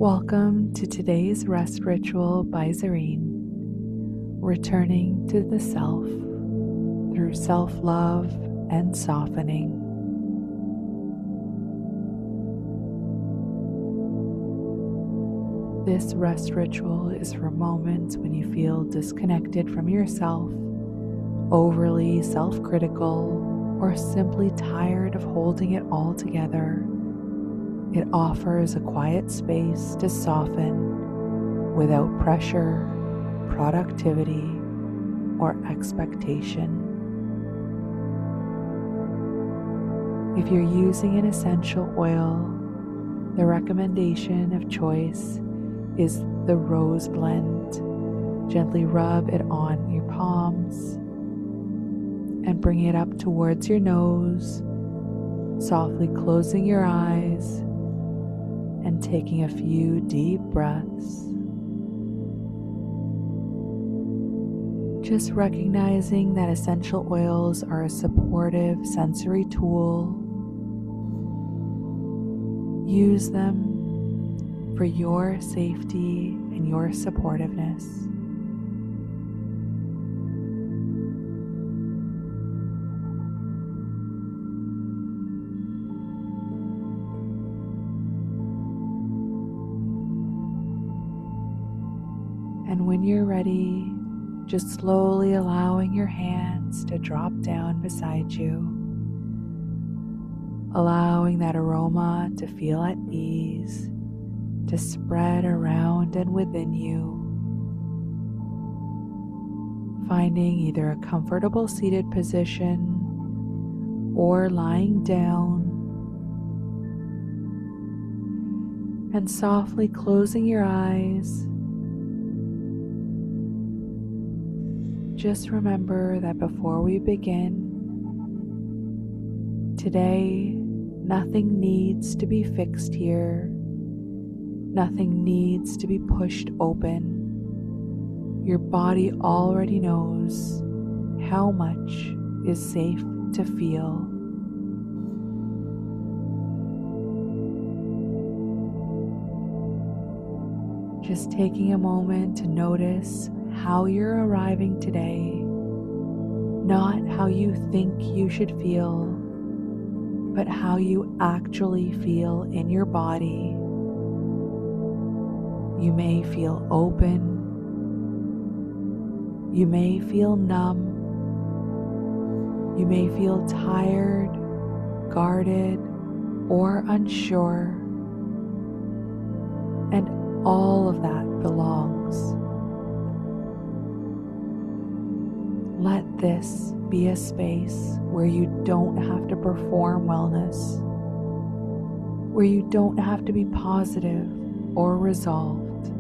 Welcome to today's rest ritual by Zarine, returning to the self through self-love and softening. This rest ritual is for moments when you feel disconnected from yourself, overly self-critical, or simply tired of holding it all together. It offers a quiet space to soften without pressure, productivity, or expectation. If you're using an essential oil, the recommendation of choice is the rose blend. Gently rub it on your palms and bring it up towards your nose, softly closing your eyes and taking a few deep breaths. Just recognizing that essential oils are a supportive sensory tool. Use them for your safety and your supportiveness. And when you're ready, just slowly allowing your hands to drop down beside you, allowing that aroma to feel at ease, to spread around and within you. Finding either a comfortable seated position or lying down, and softly closing your eyes. Just remember that before we begin, today, nothing needs to be fixed here. Nothing needs to be pushed open. Your body already knows how much is safe to feel. Just taking a moment to notice how you're arriving today, not how you think you should feel, but how you actually feel in your body. You may feel open, you may feel numb, you may feel tired, guarded, or unsure, and all of that belongs. Let this be a space where you don't have to perform wellness, where you don't have to be positive or resolved.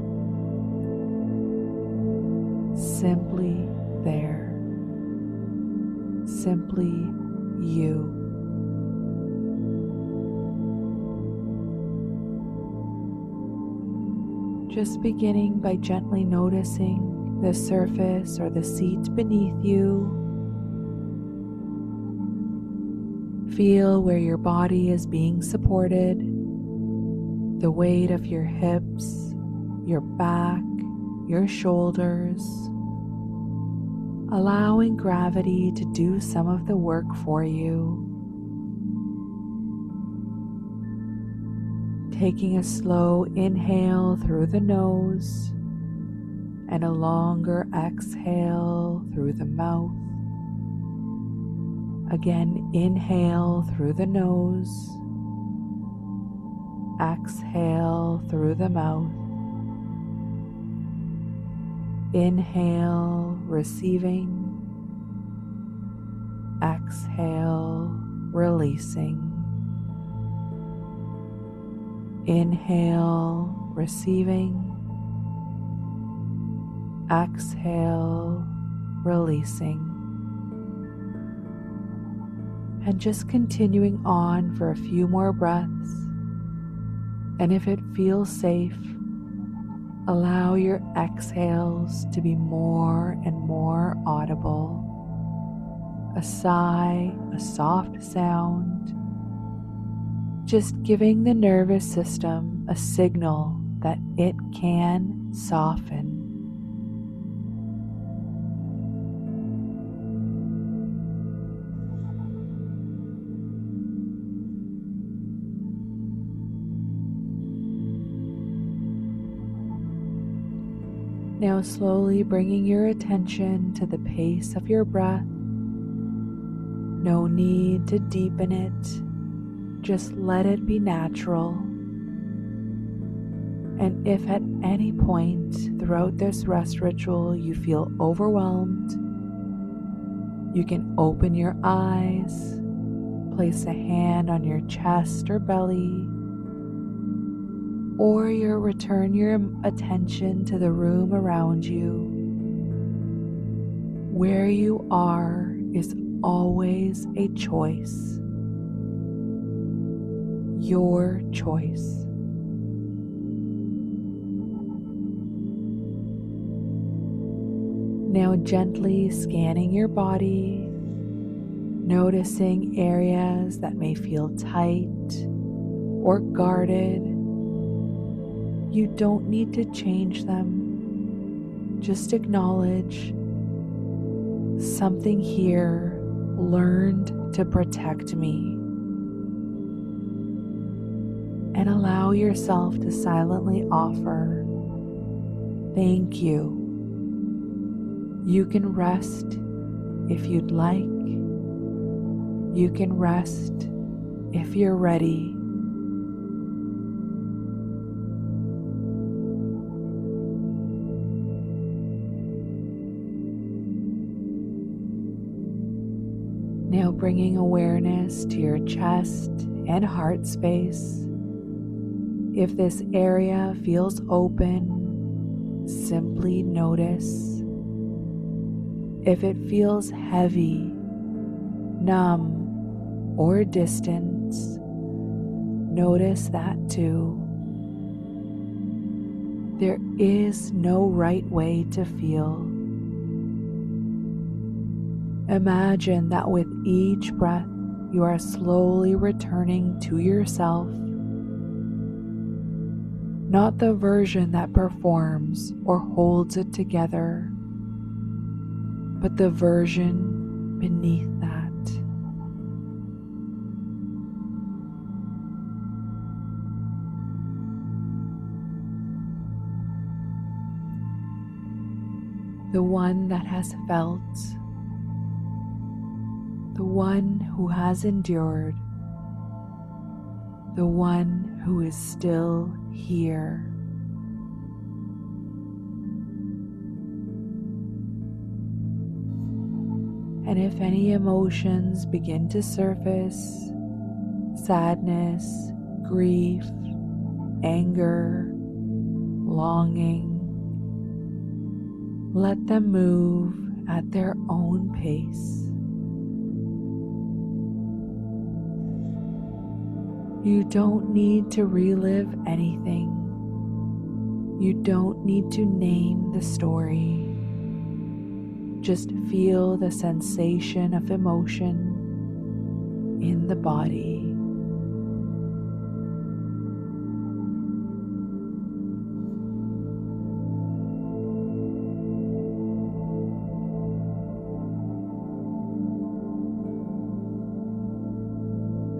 Simply there. Simply you. Just beginning by gently noticing the surface or the seat beneath you. Feel where your body is being supported, the weight of your hips, your back, your shoulders, allowing gravity to do some of the work for you. Taking a slow inhale through the nose and a longer exhale through the mouth. Again, inhale through the nose, exhale through the mouth. Inhale, receiving, exhale, releasing. Inhale, receiving, exhale, releasing. And just continuing on for a few more breaths. And if it feels safe, allow your exhales to be more and more audible. A sigh, a soft sound, just giving the nervous system a signal that it can soften. Now slowly bringing your attention to the pace of your breath. No need to deepen it, just let it be natural. And if at any point throughout this rest ritual you feel overwhelmed, you can open your eyes, place a hand on your chest or belly, or return your attention to the room around you. Where you are is always a choice. Your choice. Now gently scanning your body, noticing areas that may feel tight or guarded. You don't need to change them. Just acknowledge something here learned to protect me. And allow yourself to silently offer, thank you. You can rest if you'd like. You can rest if you're ready. Now bringing awareness to your chest and heart space. If this area feels open, simply notice. If it feels heavy, numb, or distant, notice that too. There is no right way to feel. Imagine that with each breath, you are slowly returning to yourself, not the version that performs or holds it together, but the version beneath that. The one that has felt, the one who has endured, the one who is still here. And if any emotions begin to surface, sadness, grief, anger, longing, let them move at their own pace. You don't need to relive anything. You don't need to name the story. Just feel the sensation of emotion in the body.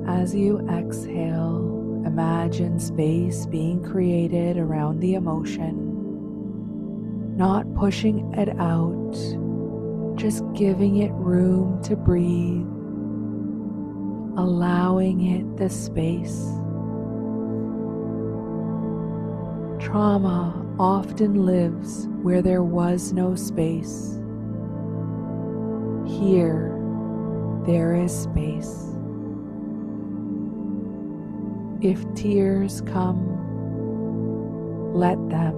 As you exhale, imagine space being created around the emotion, not pushing it out, just giving it room to breathe, allowing it the space. Trauma often lives where there was no space. Here, there is space. If tears come, let them.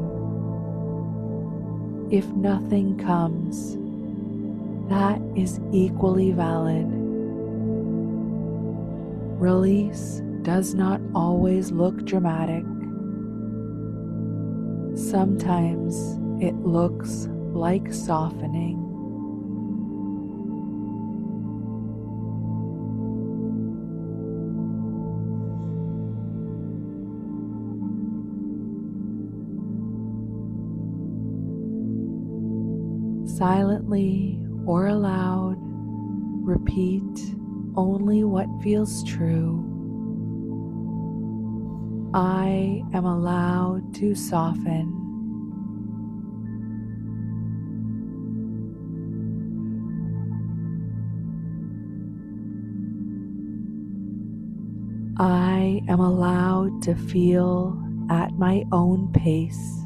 If nothing comes, that is equally valid. Release does not always look dramatic. Sometimes it looks like softening. Silently or aloud, repeat only what feels true. I am allowed to soften. I am allowed to feel at my own pace.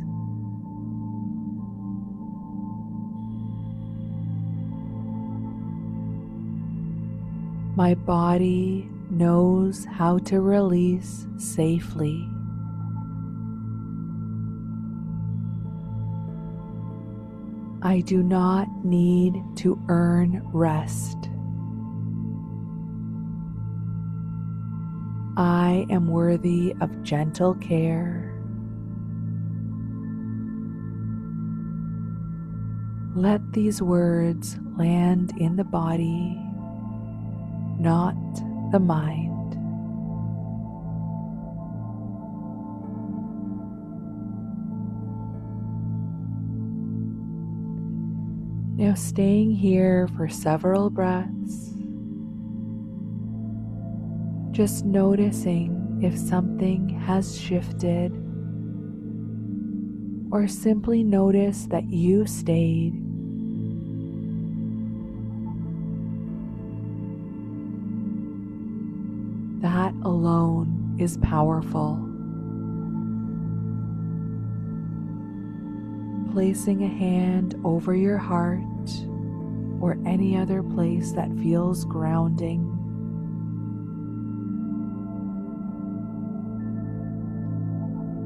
My body knows how to release safely. I do not need to earn rest. I am worthy of gentle care. Let these words land in the body, not the mind. Now, staying here for several breaths, just noticing if something has shifted, or simply notice that you stayed. That alone is powerful. Placing a hand over your heart or any other place that feels grounding.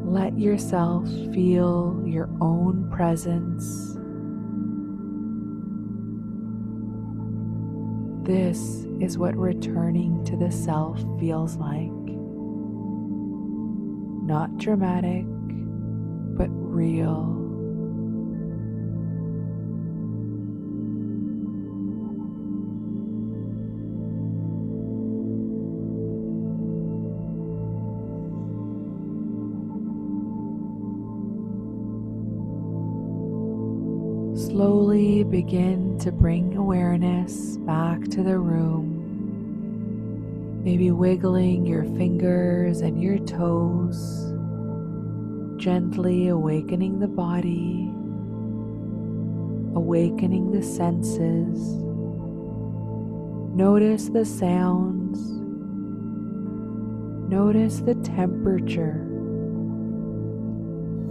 Let yourself feel your own presence. This is what returning to the self feels like. Not dramatic, but real. Slowly begin to bring awareness back to the room, maybe wiggling your fingers and your toes, gently awakening the body, awakening the senses. Notice the sounds, notice the temperature.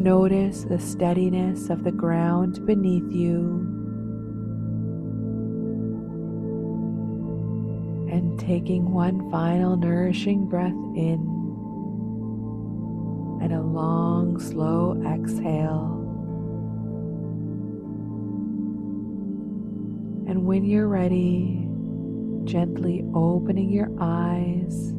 Notice the steadiness of the ground beneath you, and taking one final nourishing breath in and a long, slow exhale. And when you're ready, gently opening your eyes.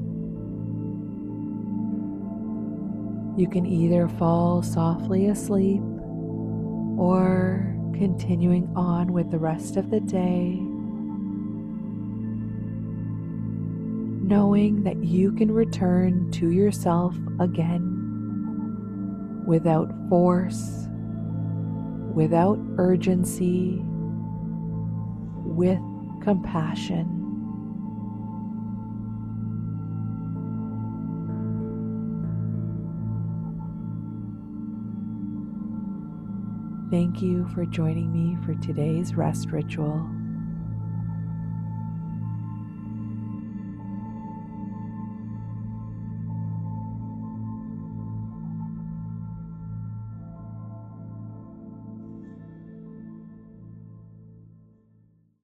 You can either fall softly asleep or continuing on with the rest of the day, knowing that you can return to yourself again without force, without urgency, with compassion. Thank you for joining me for today's rest ritual.